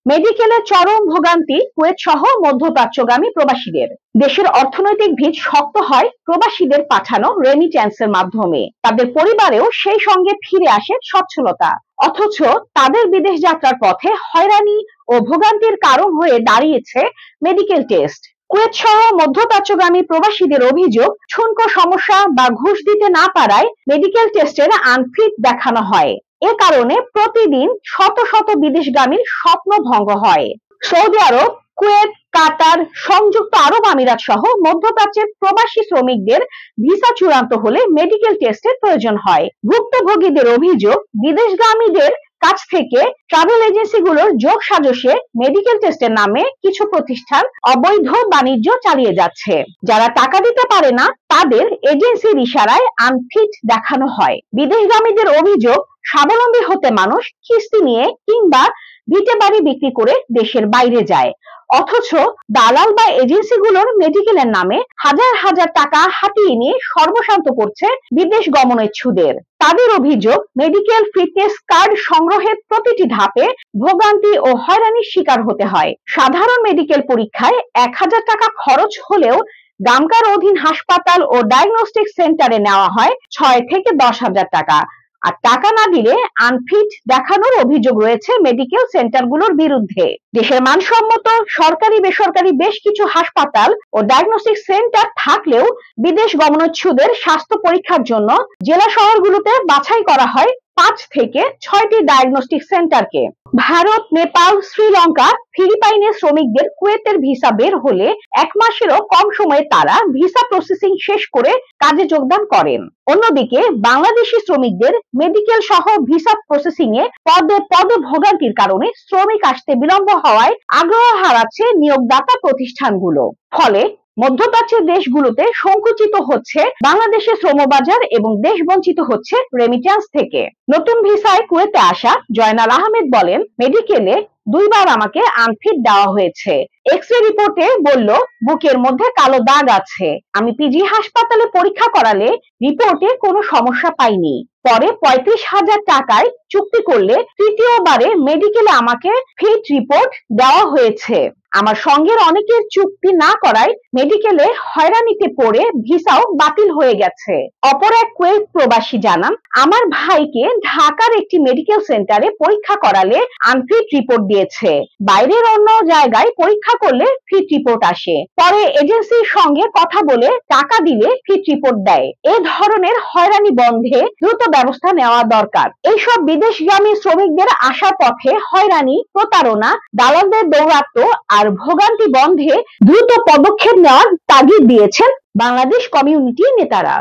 মেডিকেলে চরম ভোগান্তি কুয়েত সহ মধ্যপ্রাচ্যগামী প্রবাসীদের। দেশের অর্থনৈতিক ভিত শক্ত হয় প্রবাসীদের পাঠানো রেমিট্যান্সের মাধ্যমে। তাদের পরিবারেও সেই সঙ্গে ফিরে আসে সচ্ছলতা। অথচ তাদের বিদেশ যাত্রার পথে হয়রানি ও ভোগান্তির কারণ হয়ে দাঁড়িয়েছে মেডিকেল টেস্ট। কুয়েত সহ মধ্যপ্রাচ্যগামী প্রবাসীদের অভিযোগ, শুল্ক সমস্যা বা ঘুষ দিতে না পারায় মেডিকেল টেস্টের আনফিট দেখানো হয়। এ কারণে প্রতিদিন শত শত বিদেশগামীর স্বপ্ন ভঙ্গ হয়। সৌদি আরব, কুয়েত, কাতার, সংযুক্ত আরব আমিরাত সহ মধ্যপ্রাচ্যের প্রবাসী শ্রমিকদের ভিসা চূড়ান্ত হলে মেডিকেল টেস্টের প্রয়োজন হয়। ভুক্তভোগীদের অভিযোগ, বিদেশগামীদের কাছ থেকে ট্রাভেল এজেন্সিগুলোর যোগ সাজশে মেডিকেল টেস্টের নামে কিছু প্রতিষ্ঠান অবৈধ বাণিজ্য চালিয়ে যাচ্ছে। যারা টাকা দিতে পারে না তাদের এজেন্সির ইশারায় আনফিট দেখানো হয়। বিদেশগামীদের অভিযোগ, স্বাবলম্বী হতে মানুষ কিস্তি নিয়ে কিংবা ভিটে বাড়ি বিক্রি করে দেশের বাইরে যায়, অথচ দালাল বা এজেন্সিগুলোর মেডিকেলের নামে হাজার হাজার টাকা হাতিয়ে নিয়ে সর্বশান্ত করছে বিদেশ গমনেচ্ছুদের। তাদের অভিযোগ, মেডিকেল ফিটনেস কার্ড সংগ্রহের প্রতিটি ধাপে ভোগান্তি ও হয়রানির শিকার হতে হয়। সাধারণ মেডিকেল পরীক্ষায় 1000 টাকা খরচ হলেও গামকার অধীন হাসপাতাল ও ডায়াগনস্টিক সেন্টারে নেওয়া হয় 6 থেকে 10,000 টাকা। আর টাকা না দিলে আনফিট দেখানোর অভিযোগ রয়েছে মেডিকেল সেন্টারগুলোর বিরুদ্ধে। দেশের মানসম্মত সরকারি বেসরকারি বেশ কিছু হাসপাতাল ও ডায়াগনস্টিক সেন্টার থাকলেও বিদেশ গমনোচ্ছুদের স্বাস্থ্য পরীক্ষার জন্য জেলা শহরগুলোতে বাছাই করা হয় 5 থেকে 6টি ডায়াগনস্টিক সেন্টারকে। ভারত, নেপাল, শ্রীলঙ্কা, ফিলিপাইনের শ্রমিকদের কুয়েতের ভিসা বের হলে 1 মাসেরও কম সময়ে তারা ভিসা প্রসেসিং শেষ করে কাজে যোগদান করেন। অন্যদিকে বাংলাদেশি শ্রমিকদের মেডিকেল সহ ভিসা প্রসেসিং এ পদে পদে ভোগান্তির কারণে শ্রমিক আসতে বিলম্ব হওয়ায় আগ্রহ হারাচ্ছে নিয়োগদাতা প্রতিষ্ঠানগুলো। ফলে মধ্যপ্রাচ্যের দেশগুলোতে সংকুচিত হচ্ছে বাংলাদেশের শ্রমবাজার এবং দেশ বঞ্চিত হচ্ছে রেমিট্যান্স থেকে। নতুন ভিসায় কুয়েতে আসা জয়নাল আহমেদ বলেন, মেডিকেলে 2 বার আমাকে আনফিট দেওয়া হয়েছে। এক্স-রে রিপোর্টে বলল বুকের মধ্যে কালো দাগ আছে। আমি পিজি হাসপাতালে পরীক্ষা করালে রিপোর্টে কোনো সমস্যা পাইনি। পরে 35,000 টাকায় চুক্তি করলে তৃতীয়বারে মেডিকেলে আমাকে ফিট রিপোর্ট দেওয়া হয়েছে। আমার সঙ্গের অনেকের চুক্তি না করায় মেডিকেলে হয়রানিতে পড়ে ভিসাও বাতিল হয়ে গেছে। অপর এক কুয়েত প্রবাসী জানান, আমার ভাইকে ঢাকার একটি মেডিকেল সেন্টারে পরীক্ষা করালে আনফিট রিপোর্ট দিয়েছে। বাইরের অন্য জায়গায় পরীক্ষা করলে ফিট রিপোর্ট আসে। পরে এজেন্সির সঙ্গে কথা বলে টাকা দিলে ফিট রিপোর্ট দেয়। এ ধরনের হয়রানি বন্ধে দ্রুত ব্যবস্থা নেওয়া দরকার। এইসব বিদেশগামী শ্রমিকদের আসার পথে হয়রানি, প্রতারণা, দালালদের দৌরাত্ম্য আর ভোগান্তি বন্ধে দ্রুত পদক্ষেপ নেওয়ার তাগিদ দিয়েছেন বাংলাদেশ কমিউনিটি নেতারা।